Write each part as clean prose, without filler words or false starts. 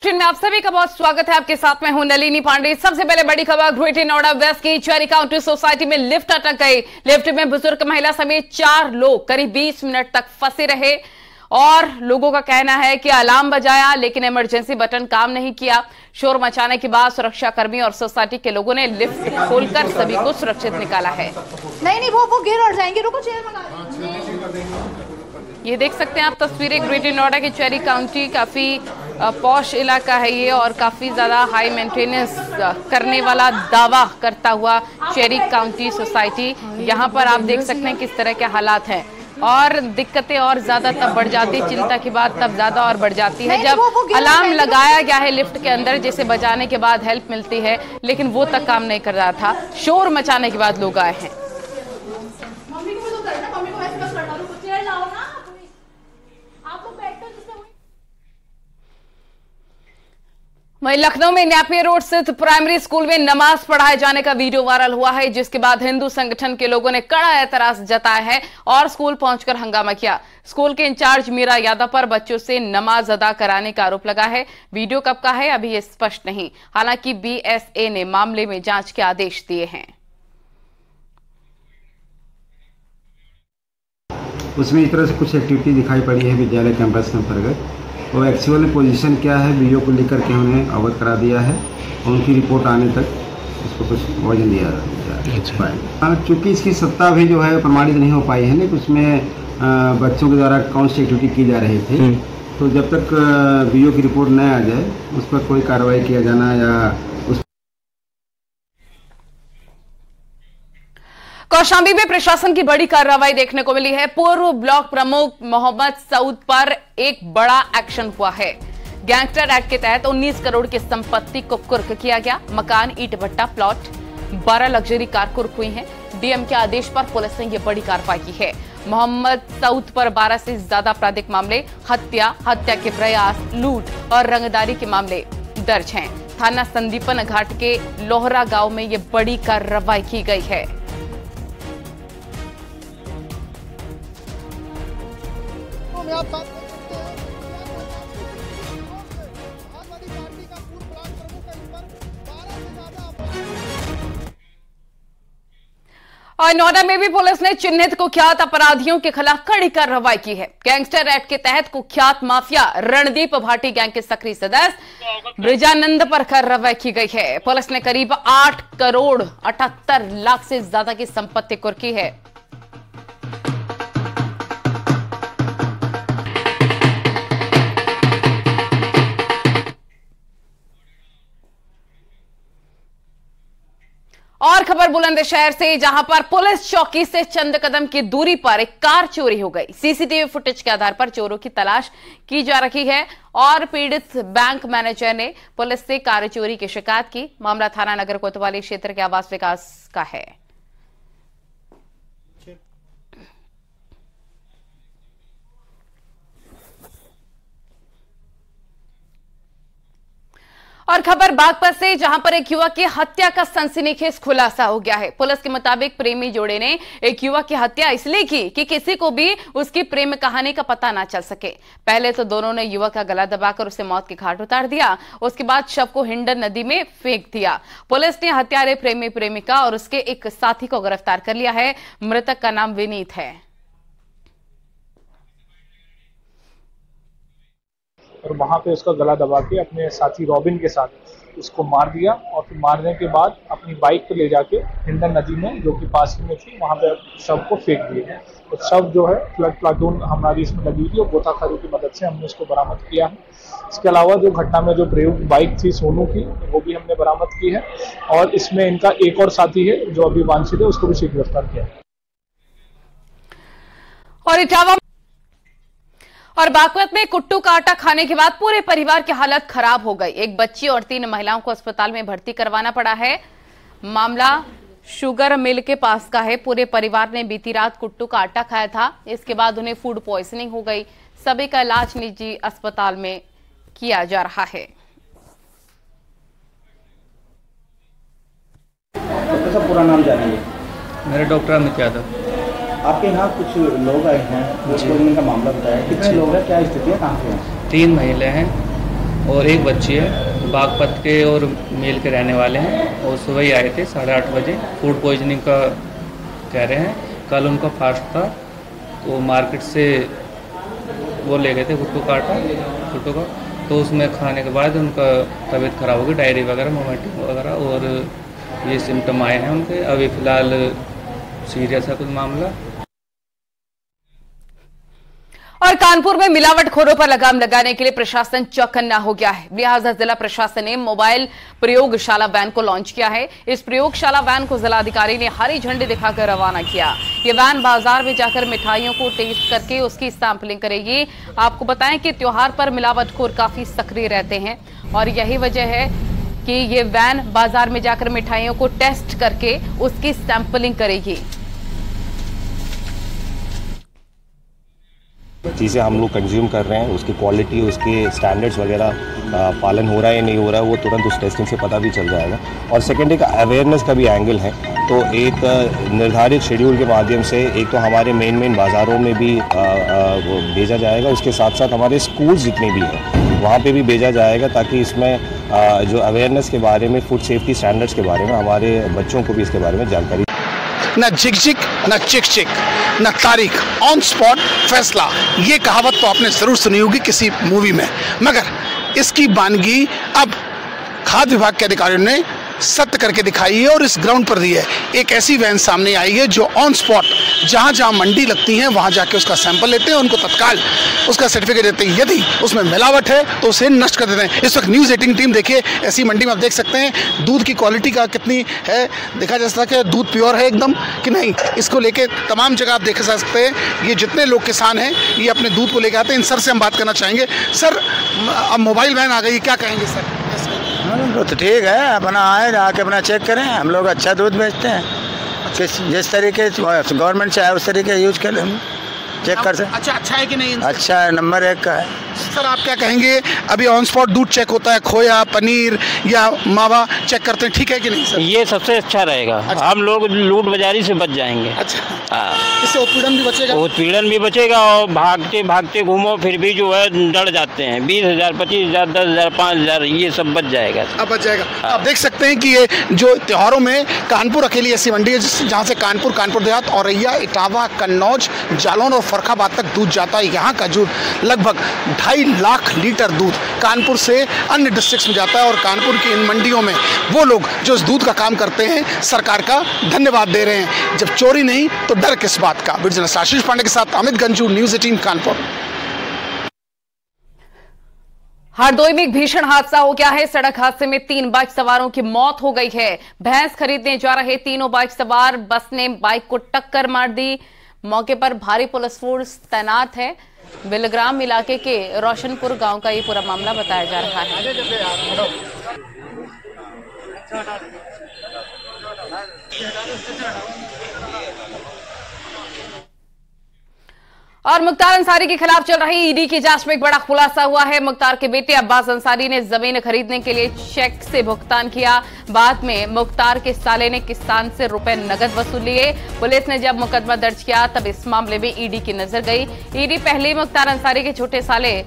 में आप सभी का बहुत स्वागत है। आपके साथ में हूं नलिनी पांडे। सबसे पहले बड़ी खबर ग्रेटर नोएडा वेस्ट की चेरी काउंटी सोसाइटी में लिफ्ट अटक गई। लिफ्ट में बुजुर्ग महिला समेत 4 लोग करीब 20 मिनट तक फंसे रहे और लोगों का कहना है कि अलार्म बजाया लेकिन इमरजेंसी बटन काम नहीं किया। शोर मचाने के बाद सुरक्षाकर्मी और सोसाइटी के लोगों ने लिफ्ट खोलकर सभी को सुरक्षित निकाला है। नहीं वो गिर और जाएंगे। रुको, चेयर मंगा। ये देख सकते हैं आप तस्वीरें ग्रेटर नोएडा की चेरी काउंटी। काफी पॉश इलाका है ये और काफी ज्यादा हाई मेंटेनेंस करने वाला दावा करता हुआ चेरी काउंटी सोसाइटी। यहाँ पर आप देख सकते हैं किस तरह के हालात हैं और दिक्कतें और ज्यादा तब बढ़ जाती, चिंता की बात तब ज्यादा और बढ़ जाती है जब अलार्म लगाया गया है लिफ्ट के अंदर, जिसे बजाने के बाद हेल्प मिलती है लेकिन वो तक काम नहीं कर रहा था। शोर मचाने के बाद लोग आए हैं। वहीं लखनऊ में न्यापियर रोड स्थित प्राइमरी स्कूल में नमाज पढ़ाए जाने का वीडियो वायरल हुआ है, जिसके बाद हिंदू संगठन के लोगों ने कड़ा एतराज जताया है और स्कूल पहुंचकर हंगामा किया। स्कूल के इंचार्ज मीरा यादव पर बच्चों से नमाज अदा कराने का आरोप लगा है। वीडियो कब का है अभी ये स्पष्ट नहीं। हालांकि बीएसए ने मामले में जांच के आदेश दिए हैं। उसमें इस तरह से कुछ एक्टिविटी दिखाई पड़ी है विद्यालय कैंपस के अंतर्गत। और एक्चुअल पोजीशन क्या है वीडियो को लेकर के उन्हें अवगत करा दिया है और उनकी रिपोर्ट आने तक उसको कुछ वजन दिया जाए। चूँकि इसकी सत्ता भी जो है प्रमाणित नहीं हो पाई है ना, उसमें बच्चों के द्वारा कौन सी एक्टिविटी की जा रही थी, तो जब तक वीडियो की रिपोर्ट न आ जाए उस पर कोई कार्रवाई किया जाना या कौशाम्बी में प्रशासन की बड़ी कार्रवाई देखने को मिली है। पूर्व ब्लॉक प्रमुख मोहम्मद सऊद पर एक बड़ा एक्शन हुआ है। गैंगस्टर एक्ट के तहत 19 करोड़ की संपत्ति को कुर्क किया गया। मकान, ईंट भट्टा, प्लॉट, 12 लग्जरी कार कुर्क हुई हैं। डीएम के आदेश पर पुलिस ने यह बड़ी कार्रवाई की है। मोहम्मद सऊद पर 12 से ज्यादा आपराधिक मामले, हत्या के प्रयास, लूट और रंगदारी के मामले दर्ज हैं। थाना संदीपन घाट के लोहरा गांव में यह बड़ी कार्रवाई की गई है। आप बात कर सकते हैं आजादी पार्टी का पूर्व ब्लॉक प्रमुख है, इस पर 12 से ज्यादा। और नोएडा में भी पुलिस ने चिन्हित कुख्यात अपराधियों के खिलाफ कड़ी कार्रवाई की है। गैंगस्टर एक्ट के तहत कुख्यात माफिया रणदीप भाटी गैंग के सक्रिय सदस्य ब्रिजानंद पर कार्रवाई की गई है। पुलिस ने करीब 8 करोड़ 78 लाख से ज्यादा की संपत्ति कुर्की है। और खबर बुलंदशहर से, जहां पर पुलिस चौकी से चंद कदम की दूरी पर एक कार चोरी हो गई। सीसीटीवी फुटेज के आधार पर चोरों की तलाश की जा रही है और पीड़ित बैंक मैनेजर ने पुलिस से कार चोरी की शिकायत की। मामला थाना नगर कोतवाली क्षेत्र के आवास विकास का है। और खबर बागपत से, जहां पर एक युवक की हत्या का सनसनीखेज खुलासा हो गया है। पुलिस के मुताबिक प्रेमी जोड़े ने एक युवक की हत्या इसलिए की कि किसी को भी उसकी प्रेम कहानी का पता ना चल सके। पहले तो दोनों ने युवक का गला दबाकर उसे मौत के घाट उतार दिया, उसके बाद शव को हिंडन नदी में फेंक दिया। पुलिस ने हत्यारे प्रेमी प्रेमिका और उसके एक साथी को गिरफ्तार कर लिया है। मृतक का नाम विनीत है। और वहाँ पे उसका गला दबा के अपने साथी रॉबिन के साथ उसको मार दिया और फिर मारने के बाद अपनी बाइक पे ले जाके हिंडन नदी में, जो कि पास में थी, वहाँ पे शव को फेंक दिए। तो शव जो है फ्लड प्लाटून हमारी इसमें लगी हुई थी और गोताखोरों की मदद से हमने उसको बरामद किया है। इसके अलावा जो घटना में जो प्रयुक्त बाइक थी सोनू की, वो भी हमने बरामद की है और इसमें इनका एक और साथी है जो अभी वांछित है, उसको भी शीघ्र गिरफ्तार किया है। और बागपत में कुट्टू का आटा खाने के बाद पूरे परिवार की हालत खराब हो गई। एक बच्ची और 3 महिलाओं को अस्पताल में भर्ती करवाना पड़ा है। मामला शुगर मिल के पास का है। पूरे परिवार ने बीती रात कुट्टू का आटा खाया था, इसके बाद उन्हें फूड पॉइजनिंग हो गई। सभी का इलाज निजी अस्पताल में किया जा रहा है। पूरा नाम जानिए। मेरा डॉक्टर अमित यादव। आपके यहाँ कुछ लोग आए हैं, का मामला बताया, कितने लोग हैं, क्या स्थिति है, कहाँ से हैं? 3 महिलाएं हैं और एक बच्ची है, बागपत के और मेल के रहने वाले हैं और सुबह ही आए थे 8:30 बजे। फूड पॉइजनिंग का कह रहे हैं। कल उनका फास्ट था तो मार्केट से वो ले गए थे भुट्टो का, तो उसमें खाने के बाद उनका तबीयत खराब हो गई, डायरी वगैरह, वोमिटिंग वगैरह, और ये सिम्टम आए हैं उनके। अभी फ़िलहाल सीरियस है कुछ मामला। और कानपुर में मिलावटखोरों पर लगाम लगाने के लिए प्रशासन चौकन्ना हो गया है। लिहाजा जिला प्रशासन ने मोबाइल प्रयोगशाला वैन को लॉन्च किया है। इस प्रयोगशाला वैन को जिलाधिकारी ने हरी झंडी दिखाकर रवाना किया। ये वैन बाजार में जाकर मिठाइयों को टेस्ट करके उसकी सैंपलिंग करेगी। आपको बताएं कि त्योहार पर मिलावटखोर काफी सक्रिय रहते हैं और यही वजह है कि ये वैन बाजार में जाकर मिठाइयों को टेस्ट करके उसकी सैंपलिंग करेगी। चीज़ें हम लोग कंज्यूम कर रहे हैं, उसकी क्वालिटी, उसके स्टैंडर्ड्स वगैरह पालन हो रहा है या नहीं हो रहा है, वो तुरंत उस टेस्टिंग से पता भी चल जाएगा। और सेकेंड एक अवेयरनेस का भी एंगल है, तो एक निर्धारित शेड्यूल के माध्यम से एक तो हमारे मेन बाज़ारों में भी भेजा जाएगा, उसके साथ साथ हमारे स्कूल्स जितने भी हैं वहाँ पे भी भेजा जाएगा, ताकि इसमें जो अवेयरनेस के बारे में, फूड सेफ्टी स्टैंडर्ड्स के बारे में हमारे बच्चों को भी इसके बारे में जानकारी। न झिक-झिक, न चिक-चिक, न तारीख, ऑन स्पॉट फैसला, ये कहावत तो आपने जरूर सुनी होगी किसी मूवी में, मगर इसकी वानगी अब खाद्य विभाग के अधिकारियों ने सत्य करके दिखाई है और इस ग्राउंड पर दी है। एक ऐसी वैन सामने आई है जो ऑन स्पॉट जहां जहां मंडी लगती है वहां जाके उसका सैंपल लेते हैं, उनको तत्काल उसका सर्टिफिकेट देते हैं। यदि उसमें मिलावट है तो उसे नष्ट कर देते हैं। इस वक्त न्यूज़ 18 टीम देखिए ऐसी मंडी में आप देख सकते हैं दूध की क्वालिटी का कितनी है, देखा जा सकता है कि दूध प्योर है एकदम कि नहीं। इसको लेके तमाम जगह आप देख सकते हैं, ये जितने लोग किसान हैं ये अपने दूध को लेकर आते हैं। इन सर से हम बात करना चाहेंगे। सर, अब मोबाइल वैन आ गई, क्या कहेंगे सर? तो ठीक है, अपना आए आके अपना चेक करें। हम लोग अच्छा दूध बेचते हैं, जिस तरीके गवर्नमेंट चाहे उस तरीके यूज कर हम चेक कर सकते। अच्छा है कि नहीं? अच्छा है, नंबर 1 का है। सर, आप क्या कहेंगे? अभी ऑन स्पॉट दूध चेक होता है, खोया, पनीर या मावा चेक करते हैं, ठीक है कि नहीं सर? ये सबसे अच्छा रहेगा। अच्छा। हम लोग लूट बाजारी से बच जाएंगे। अच्छा, इससे उत्पीड़न भी बचेगा? उत्पीड़न भी बचेगा और भागते भागते घूमो फिर भी जो है डर जाते हैं। 20,000, 25,000, 10,000, 5,000 ये सब बच जाएगा। अब बच जाएगा। आप देख सकते हैं कि ये जो त्योहारों में कानपुर अकेली ऐसी मंडी है जहाँ से कानपुर देहात, औरैया, इटावा, कन्नौज, जालौन और फर्रुखाबाद तक दूध जाता है। यहाँ का दूध लगभग 2.5 लाख लीटर दूध कानपुर से अन्य डिस्ट्रिक्ट्स में जाता है और कानपुर की इन मंडियों में वो लोग जो इस दूध का काम करते हैं सरकार का धन्यवाद दे रहे हैं। जब चोरी नहीं तो डर किस बात का। वीडियो आशीष पांडे के साथ अमित गंजू, न्यूज़ 18 कानपुर। हरदोई में एक भीषण हादसा हो गया है। सड़क हादसे में 3 बाइक सवारों की मौत हो गई है। भैंस खरीदने जा रहे तीनों बाइक सवार बस ने बाइक को टक्कर मार दी। मौके पर भारी पुलिस फोर्स तैनात है। बिलग्राम इलाके के रोशनपुर गांव का ये पूरा मामला बताया जा रहा है। और मुख्तार अंसारी के खिलाफ चल रही ईडी की जांच में एक बड़ा खुलासा हुआ है। मुख्तार के बेटे अब्बास अंसारी ने जमीन खरीदने के लिए चेक से भुगतान किया। बाद में मुख्तार के साले ने किसान से रुपए नगद वसूल लिए। पुलिस ने जब मुकदमा दर्ज किया तब इस मामले में ईडी की नजर गई। ईडी पहले ही मुख्तार अंसारी के छोटे साले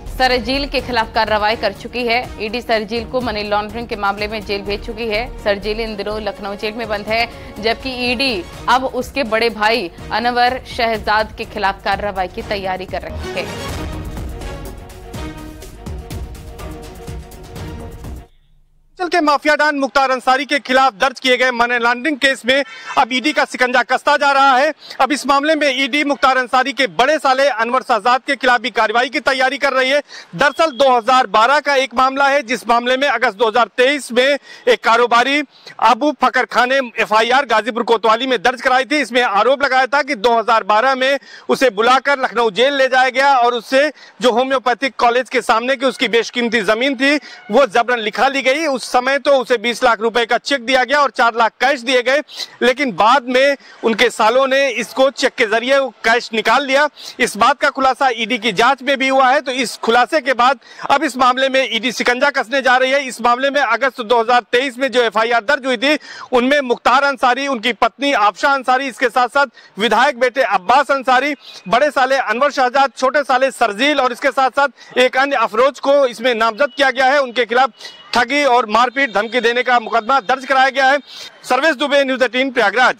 सरजील के खिलाफ कार्रवाई कर चुकी है। ईडी सरजील को मनी लॉन्ड्रिंग के मामले में जेल भेज चुकी है। सरजील इन दिनों लखनऊ जेल में बंद है, जबकि ईडी अब उसके बड़े भाई अनवर शहजाद के खिलाफ कार्रवाई की तैयारी कर रही है। के माफिया डान मुख्तार अंसारी के खिलाफ दर्ज किए गए मनी लॉन्ड्रिंग केस में अब ईडी का शिकंजा कसता जा रहा है। अब इस मामले में ईडी मुख्तार अंसारी के बड़े साले अनवर शहजाद के खिलाफ भी कार्रवाई की तैयारी कर रही है। दरअसल 2012 का एक मामला है जिस मामले में अगस्त 2023 में एक कारोबारी अबू फकर खान ने FIR गाजीपुर कोतवाली में दर्ज कराई थी। इसमें आरोप लगाया था कि 2012 में उसे बुलाकर लखनऊ जेल ले जाया गया और उससे जो होम्योपैथिक कॉलेज के सामने की उसकी बेशकीमती जमीन थी वो जबरन लिखा ली गई। उस समय तो उसे 20 लाख रुपए का चेक दिया गया और 4 लाख कैश दिए गए, लेकिन बाद में उनके सालों ने इसको चेक के जरिए कैश निकाल लिया। इस बात का खुलासा ईडी की जांच में भी हुआ है। तो इस खुलासे के बाद अब इस मामले में ईडी शिकंजा कसने जा रही है। इस मामले में अगस्त 2023 में जो एफआईआर दर्ज हुई थी उनमें मुख्तार अंसारी, उनकी पत्नी आफशा अंसारी, इसके साथ साथ विधायक बेटे अब्बास अंसारी, बड़े साले अनवर शहजाद, छोटे साले सरजील और इसके साथ साथ एक अन्य अफरोज को इसमें नामजद किया गया है। उनके खिलाफ ठगी और मारपीट धमकी देने का मुकदमा दर्ज कराया गया है। सर्वेश दुबे, न्यूज़ 18 प्रयागराज।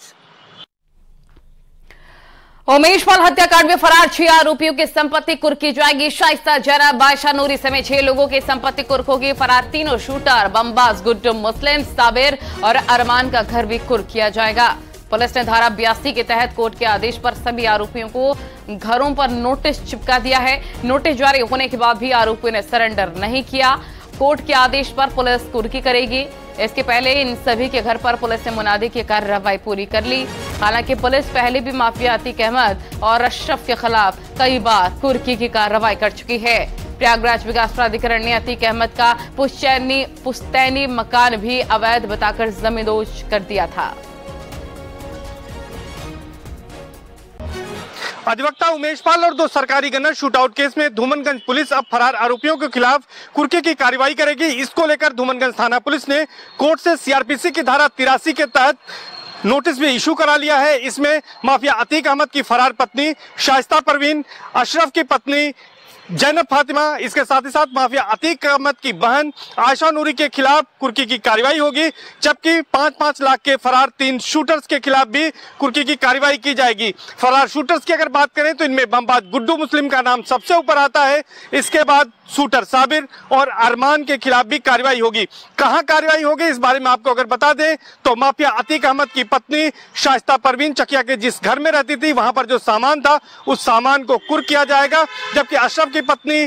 उमेश पाल हत्याकांड में फरार 6 आरोपियों की संपत्ति कुर्क की जाएगी। शाइस्ता जरा, बादशाह नूरी समेत 6 लोगों की संपत्ति कुर्क होगी। फरार तीनों शूटर बमबाज गुड्डू मुस्लिम, साबिर और अरमान का घर भी कुर्क किया जाएगा। पुलिस ने धारा 82 के तहत कोर्ट के आदेश पर सभी आरोपियों को घरों पर नोटिस चिपका दिया है। नोटिस जारी होने के बाद भी आरोपियों ने सरेंडर नहीं किया। कोर्ट के आदेश पर पुलिस कुर्की करेगी। इसके पहले इन सभी के घर पर पुलिस ने मुनादी की कार्रवाई पूरी कर ली। हालांकि पुलिस पहले भी माफिया अतीक अहमद और अशरफ के खिलाफ कई बार कुर्की की कार्रवाई कर चुकी है। प्रयागराज विकास प्राधिकरण ने अतीक अहमद का पुश्तैनी मकान भी अवैध बताकर जमींदोज कर दिया था। अधिवक्ता उमेश पाल और 2 सरकारी गनर शूटआउट केस में धूमनगंज पुलिस अब फरार आरोपियों के खिलाफ कुर्की की कार्रवाई करेगी। इसको लेकर धूमनगंज थाना पुलिस ने कोर्ट से सीआरपीसी की धारा 83 के तहत नोटिस भी इशू करा लिया है। इसमें माफिया अतीक अहमद की फरार पत्नी शाइस्ता परवीन, अशरफ की पत्नी जैनब फातिमा, इसके साथ ही साथ माफिया अतीक अहमद की बहन आयशा नूरी के खिलाफ कुर्की की कार्रवाई होगी। जबकि 5-5 लाख के फरार 3 शूटर्स के खिलाफ भी कुर्की की कार्रवाई की जाएगी। फरार शूटर्स की अगर बात करें तो इनमें बमबाज गुड्डू मुस्लिम का नाम सबसे ऊपर आता है। इसके बाद शूटर साबिर और अरमान के खिलाफ भी कार्रवाई होगी। कहां कार्रवाई होगी इस बारे में आपको अगर बता दें तो माफिया अतीक अहमद की पत्नी शाइस्ता परवीन चकिया के जिस घर में रहती थी वहां पर जो सामान था उस सामान को कुर्क किया जाएगा। जबकि अशरफ की पत्नी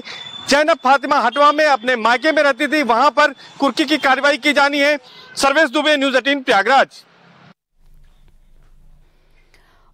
जैनब फातिमा हटवा में अपने मायके में रहती थी, वहां पर कुर्की की कार्रवाई की जानी है। सर्वेश दुबे, न्यूज़ 18 प्रयागराज।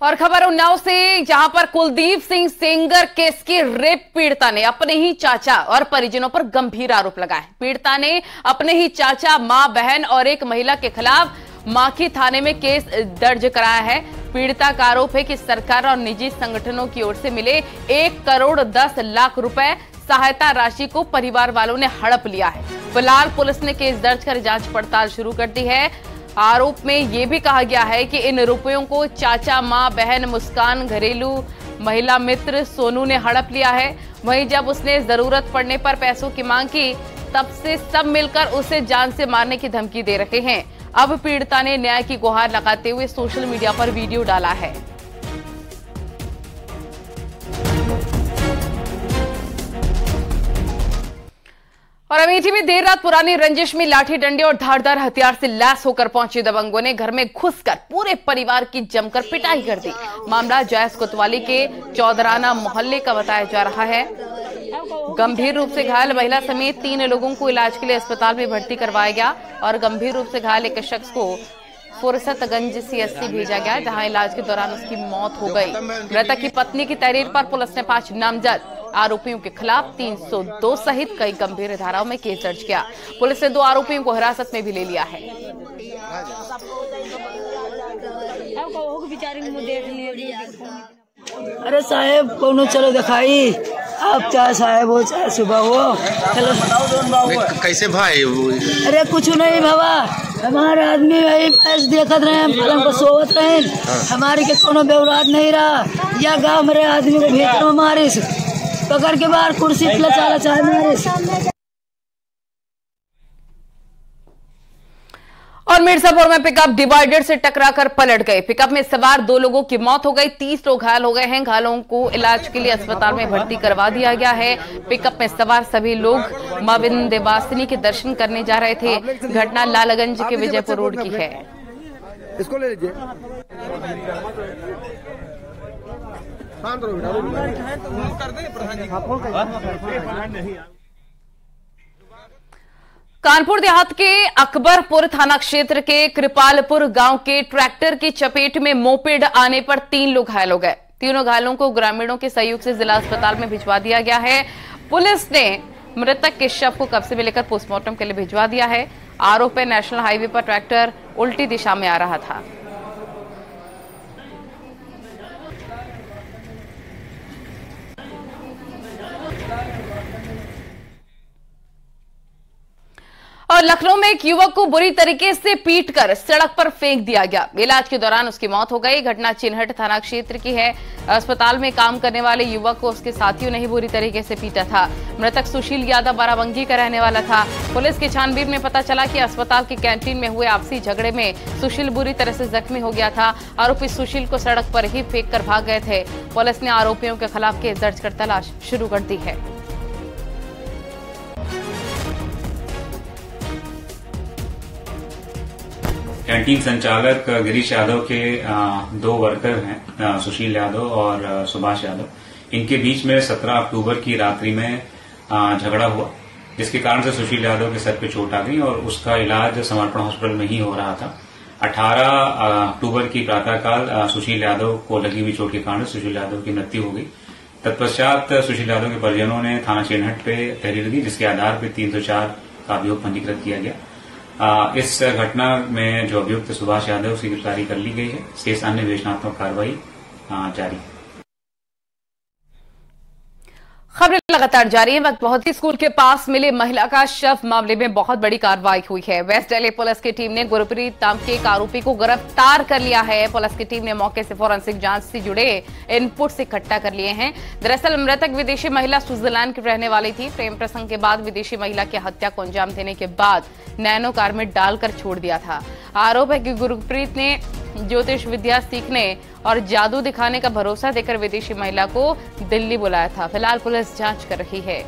और खबर उन्नाव से, जहां पर कुलदीप सिंह सेंगर केस की रेप पीड़िता ने अपने ही चाचा और परिजनों पर गंभीर आरोप लगाए। पीड़िता ने अपने ही चाचा, मां, बहन और एक महिला के खिलाफ माखी थाने में केस दर्ज कराया है। पीड़िता का आरोप है कि सरकार और निजी संगठनों की ओर से मिले 1 करोड़ 10 लाख रुपए सहायता राशि को परिवार वालों ने हड़प लिया है। फिलहाल पुलिस ने केस दर्ज कर जांच पड़ताल शुरू कर दी है। आरोप में यह भी कहा गया है कि इन रुपयों को चाचा, मां, बहन मुस्कान, घरेलू महिला मित्र सोनू ने हड़प लिया है। वहीं जब उसने जरूरत पड़ने पर पैसों की मांग की तब से सब मिलकर उसे जान से मारने की धमकी दे रहे हैं। अब पीड़िता ने न्याय की गुहार लगाते हुए सोशल मीडिया पर वीडियो डाला है। और अमेठी में देर रात पुरानी रंजिश में लाठी डंडे और धारदार हथियार से लैस होकर पहुंचे दबंगों ने घर में घुसकर पूरे परिवार की जमकर पिटाई कर दी। मामला जैस कोतवाली के चौधराना मोहल्ले का बताया जा रहा है। गंभीर रूप से घायल महिला समेत 3 लोगों को इलाज के लिए अस्पताल में भर्ती करवाया गया और गंभीर रूप से घायल एक शख्स को फुरसतगंज सीएससी भेजा गया, जहां इलाज के दौरान उसकी मौत हो गई। मृतक की पत्नी की तहरीर पर पुलिस ने 5 नामजद आरोपियों के खिलाफ 302 सहित कई गंभीर धाराओं में केस दर्ज किया। पुलिस ने 2 आरोपियों को हिरासत में भी ले लिया है। अरे साहेब कौनो चलो दिखाई, आप चाहे साहेब हो चाहे सुबह हो, चलो कैसे भाई? अरे कुछ नहीं बाबा, हमारे आदमी भाई पैसे देखत रहे, पलंग पर सोवत रहे, हमारे के कोनो व्यवहार नहीं रहा। या गाँव मेरे आदमी को भीतर मारे पकड़ के बाहर कुर्सी चाला चाहे मारे। और मिर्जापुर में पिकअप डिवाइडर से टकराकर पलट गए। पिकअप में सवार 2 लोगों की मौत हो गई, 30 लोग घायल हो गए हैं। घायलों को इलाज के लिए अस्पताल में भर्ती करवा दिया गया है। पिकअप में सवार सभी लोग मां विंध्यवासिनी के दर्शन करने जा रहे थे। घटना लालगंज के विजयपुर रोड की है। इसको ले लीजिए। कानपुर देहात के अकबरपुर थाना क्षेत्र के कृपालपुर गांव के ट्रैक्टर की चपेट में मोपेड आने पर 3 लोग घायल हो गए। तीनों घायलों को ग्रामीणों के सहयोग से जिला अस्पताल में भिजवा दिया गया है। पुलिस ने मृतक के शव को कब्जे में लेकर पोस्टमार्टम के लिए भिजवा दिया है। आरोप है नेशनल हाईवे पर ट्रैक्टर उल्टी दिशा में आ रहा था। और लखनऊ में एक युवक को बुरी तरीके से पीटकर सड़क पर फेंक दिया गया। इलाज के दौरान उसकी मौत हो गई। घटना चिन्हट थाना क्षेत्र की है। अस्पताल में काम करने वाले युवक को उसके साथियों ने ही बुरी तरीके से पीटा था। मृतक सुशील यादव बाराबंकी का रहने वाला था। पुलिस की छानबीन में पता चला कि अस्पताल की कैंटीन में हुए आपसी झगड़े में सुशील बुरी तरह से जख्मी हो गया था। आरोपी सुशील को सड़क पर ही फेंक कर भाग गए थे। पुलिस ने आरोपियों के खिलाफ केस दर्ज कर तलाश शुरू कर दी है। कैंटीन संचालक गिरीश यादव के दो वर्कर हैं, सुशील यादव और सुभाष यादव। इनके बीच में 17 अक्टूबर की रात्रि में झगड़ा हुआ, जिसके कारण से सुशील यादव के सर पे चोट आ गई और उसका इलाज समर्पण हॉस्पिटल में ही हो रहा था। 18 अक्टूबर की प्रातःकाल सुशील यादव को लगी हुई चोट के कारण सुशील यादव की मृत्यु हो गई। तत्पश्चात सुशील यादव के परिजनों ने थाना चिन्हट पे तहरीर दी, जिसके आधार पर 304 का अभियोग पंजीकृत किया गया। इस घटना में जो अभियुक्त सुभाष यादव उसकी गिरफ्तारी कर ली गई है। शेष अन्य विवेचनात्मक कार्रवाई जारी है। खबरें लगातार जारी है। वक्त बहुत ही स्कूल के पास मिले महिला का शव मामले में बहुत बड़ी कार्रवाई हुई है। वेस्ट दिल्ली पुलिस की टीम ने गुरप्रीत नाम के एक आरोपी को गिरफ्तार कर लिया है। पुलिस की टीम ने मौके से फोरेंसिक जांच से जुड़े इनपुट्स इकट्ठा कर लिए हैं। दरअसल मृतक विदेशी महिला स्विट्जरलैंड की रहने वाली थी। प्रेम प्रसंग के बाद विदेशी महिला की हत्या को अंजाम देने के बाद नैनो कार में डालकर छोड़ दिया था। आरोप है कि गुरप्रीत ने ज्योतिष विद्या सीखने और जादू दिखाने का भरोसा देकर विदेशी महिला को दिल्ली बुलाया था। फिलहाल पुलिस जांच कर रही है।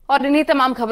और इन्हीं तमाम खबरों